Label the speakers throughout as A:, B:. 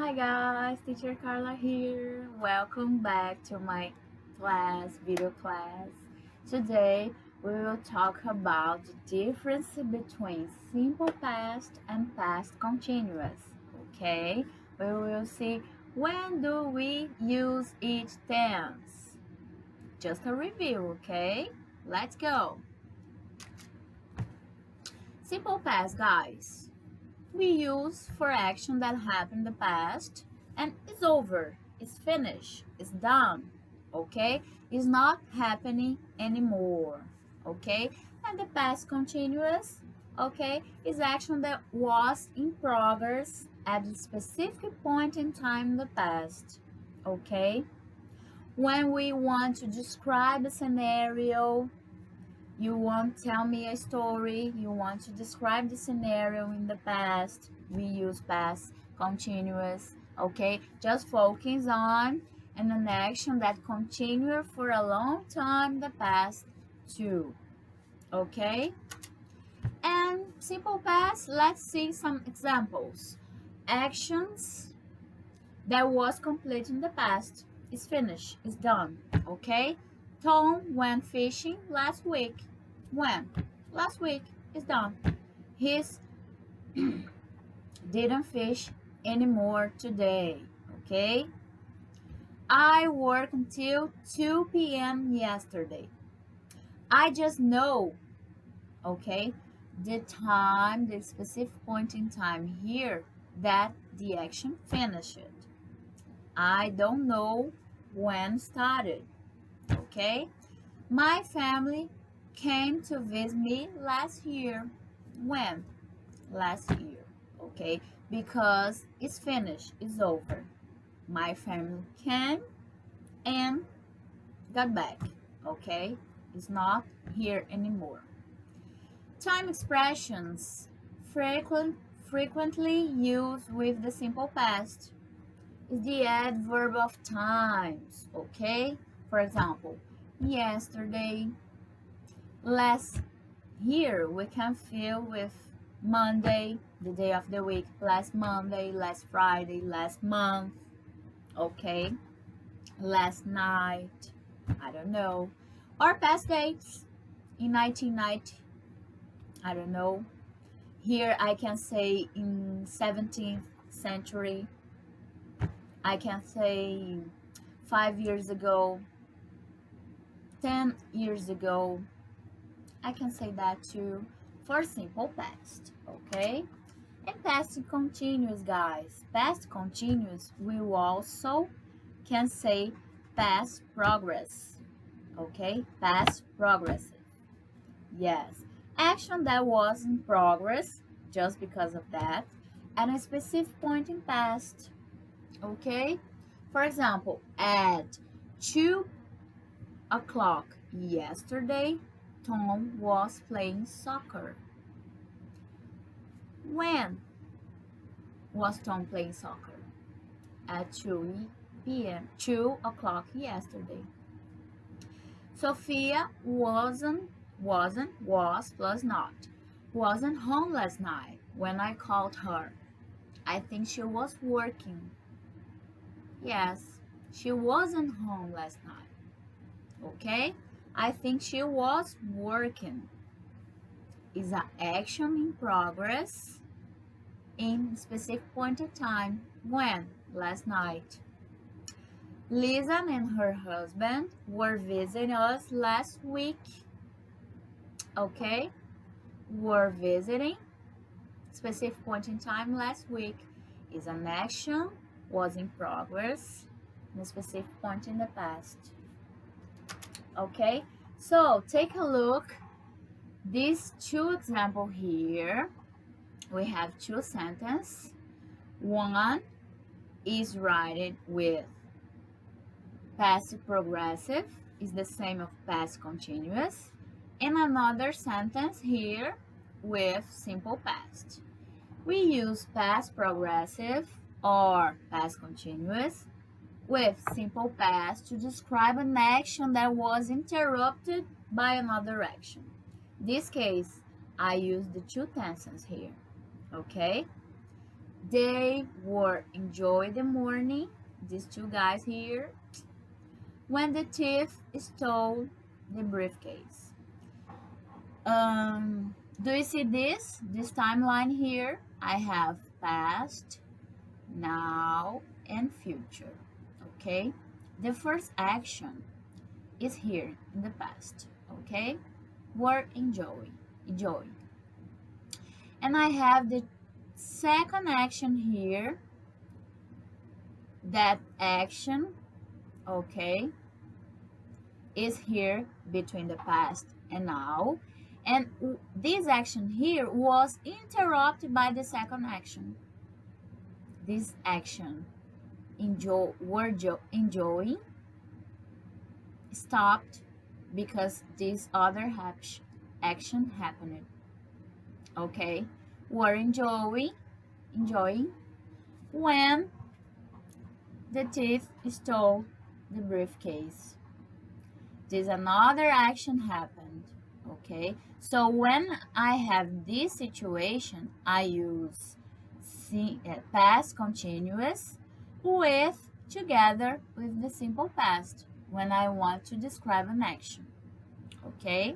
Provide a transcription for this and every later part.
A: Hi guys, teacher Carla here. Welcome back to my video class. Today we will talk about the difference between simple past and past continuous. Okay, we will see when do we use each tense. Just a review, okay? Let's go. Simple past, guys. We use for action that happened in the past and is over, is finished, is done, okay? Is not happening anymore, okay? And the past continuous, okay, is action that was in progress at a specific point in time in the past, okay? When we want to describe a scenario, you want to tell me a story, you want to describe the scenario in the past, we use past continuous, okay? Just focus on an action that continued for a long time in the past too, okay? And simple past, let's see some examples. Actions that was complete in the past, is finished, is done, okay? Tom went fishing last week. When? Last week, is done. He's didn't fish anymore today, okay? I worked until 2 p.m. yesterday. I just know, okay, the time, the specific point in time here that the action finished. I don't know when started, okay? My family came to visit me last year. When? Last year, okay? Because it's finished, it's over. My family came and got back, okay? It's not here anymore. Time expressions frequently used with the simple past is the adverb of times, okay? For example, yesterday, last. Here we can fill with Monday, the day of the week, last Monday, last Friday, last month, okay? Last night, I don't know. Or past dates in 1990, I don't know. Here I can say in 17th century, I can say 5 years ago, 10 years ago. I can say that too for simple past, okay? And past continuous, guys. Past continuous, we also can say past progress, okay? Past progressive, yes. Action that was in progress, just because of that, at a specific point in past, okay? For example, at 2 o'clock yesterday, Tom was playing soccer. When was Tom playing soccer? At 2 p.m. 2 o'clock yesterday. Sophia was plus not. Wasn't home last night when I called her. I think she was working. Yes, she wasn't home last night. Okay? I think she was working. Is an action in progress in specific point of time. When? Last night. Lisa and her husband were visiting us last week. Okay? Were visiting specific point in time last week. Is an action was in progress in a specific point in the past. Okay? So take a look. These two examples here, we have two sentences. One is written with past progressive, is the same of past continuous, and another sentence here with simple past. We use past progressive or past continuous with simple past to describe an action that was interrupted by another action. In this case, I use the two tenses here, okay? They were enjoying the morning, these two guys here, when the thief stole the briefcase. Do you see this timeline here? I have past, now, and future. Okay, the first action is here in the past. Okay, were enjoying, and I have the second action here. That action, okay, is here between the past and now, and this action here was interrupted by the second action. This action, enjoying, stopped because this other action happened. Okay, were enjoying when the thief stole the briefcase. This another action happened. Okay, so when I have this situation, I use past continuous with together with the simple past when I want to describe an action. Okay,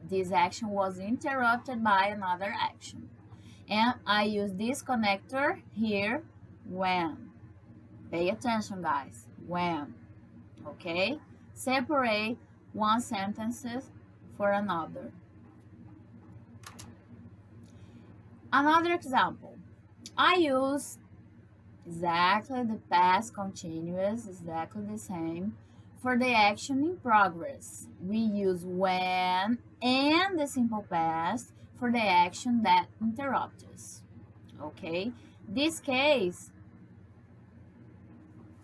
A: this action was interrupted by another action, and I use this connector here when. Pay attention, guys. When. Okay, separate one sentence for another. Another example, I use exactly the past continuous, exactly the same. For the action in progress, we use when and the simple past for the action that interrupts us. Okay, this case,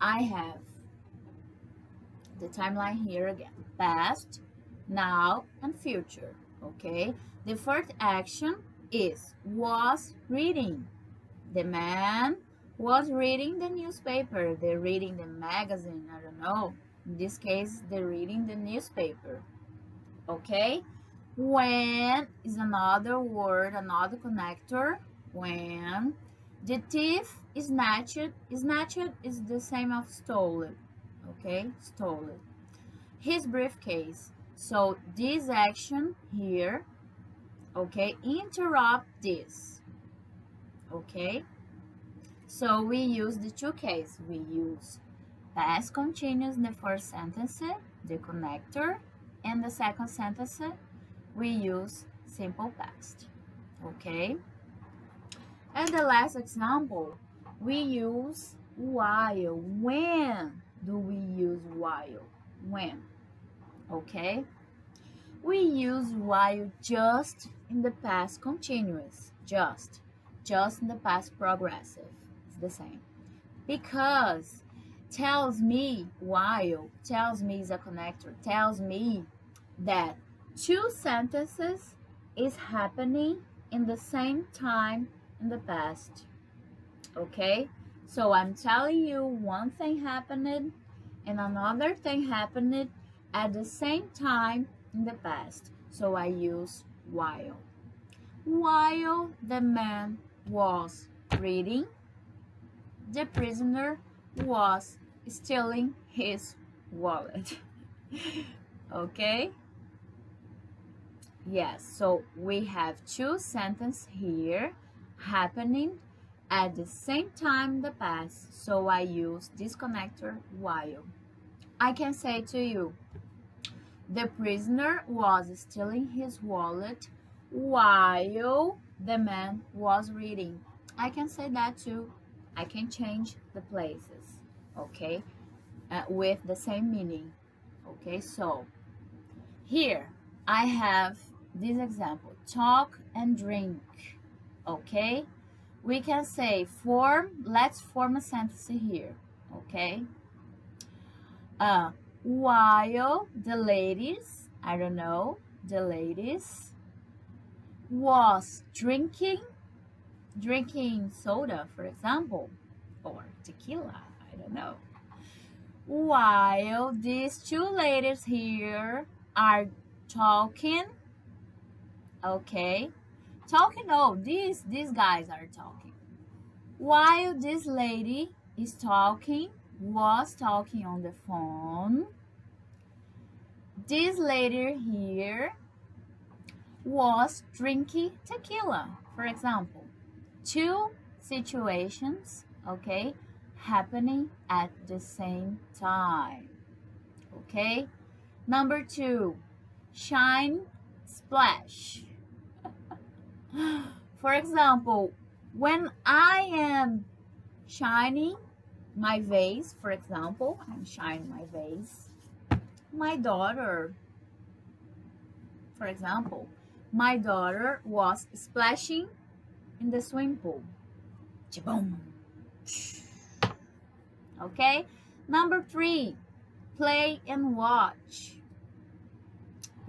A: I have the timeline here again, past, now, and future. Okay, the first action is was reading. The man was reading the newspaper. They're reading the magazine, I don't know. In this case, they're reading the newspaper. Okay, when is another word, another connector. When the thief is snatched is the same of stolen. Okay, stolen his briefcase. So this action here, okay, interrupt this. Okay, so we use the two cases. We use past continuous in the first sentence, the connector, and the second sentence we use simple past. Okay, and the last example, we use while. When do we use while? When? Okay, we use while just in the past continuous, just in the past progressive. It's the same, because tells me, while tells me is a connector, tells me that two sentences is happening in the same time in the past. Okay, so I'm telling you one thing happened and another thing happened at the same time in the past. So I use while. While the man was reading, the prisoner was stealing his wallet. Okay? Yes, so we have two sentences here happening at the same time in the past. So I use this connector while. I can say to you, the prisoner was stealing his wallet while the man was reading. I can say that too. I can change the places, okay, with the same meaning. Okay, so here I have this example, talk and drink. Okay, we can say let's form a sentence here. Okay, while the ladies, I don't know, the ladies was drinking soda, for example, or tequila, I don't know. While these two ladies here are talking, okay, talking, oh, these guys are talking. While this lady was talking on the phone, this lady here was drinking tequila. For example, two situations, okay, happening at the same time. Okay. Number 2, shine, splash. For example, when I am shining my vase, for example, I'm shining my vase, my daughter, for example, my daughter was splashing in the swimming pool. Boom. Okay. Number 3, play and watch.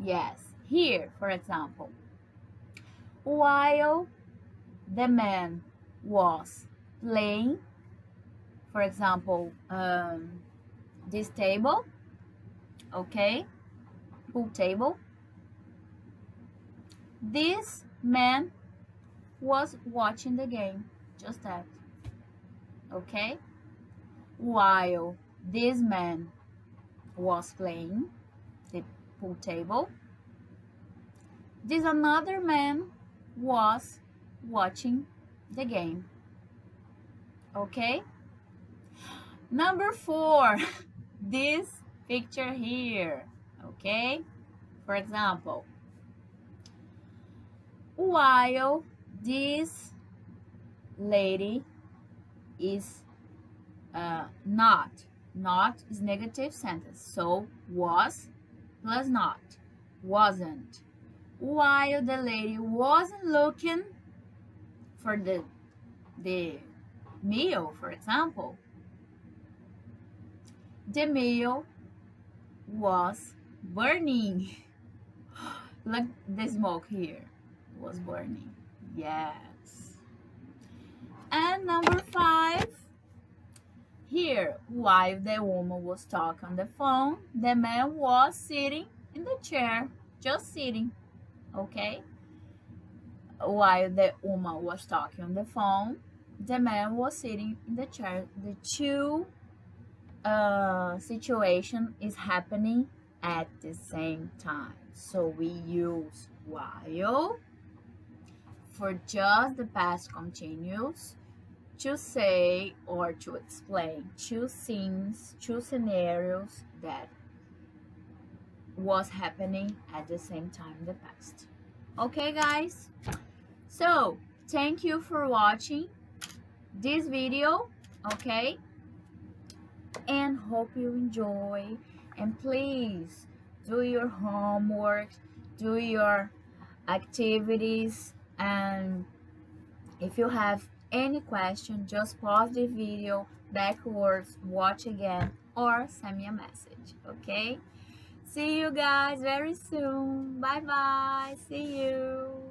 A: Yes, here, for example, while the man was playing, for example, this table, okay, pool table, this man was watching the game, just that, okay, while this man was playing the pool table, this another man was watching the game. Okay? Number 4, this picture here. Okay? For example, while this lady is not is negative sentence, so was plus not, wasn't. While the lady wasn't looking for the meal, for example, the meal was burning. Look, the smoke here was burning. Yes. And number 5, here, while the woman was talking on the phone, the man was sitting in the chair, just sitting. Okay? While the woman was talking on the phone, the man was sitting in the chair. The two situation is happening at the same time. So we use while for just the past continuous to say or to explain two scenes, two scenarios that was happening at the same time in the past. Okay, guys? So, thank you for watching this video, okay? And hope you enjoy. And please do your homework, do your activities, and if you have any question, just pause the video backwards, watch again, or send me a message, okay? See you guys very soon. Bye bye. See you.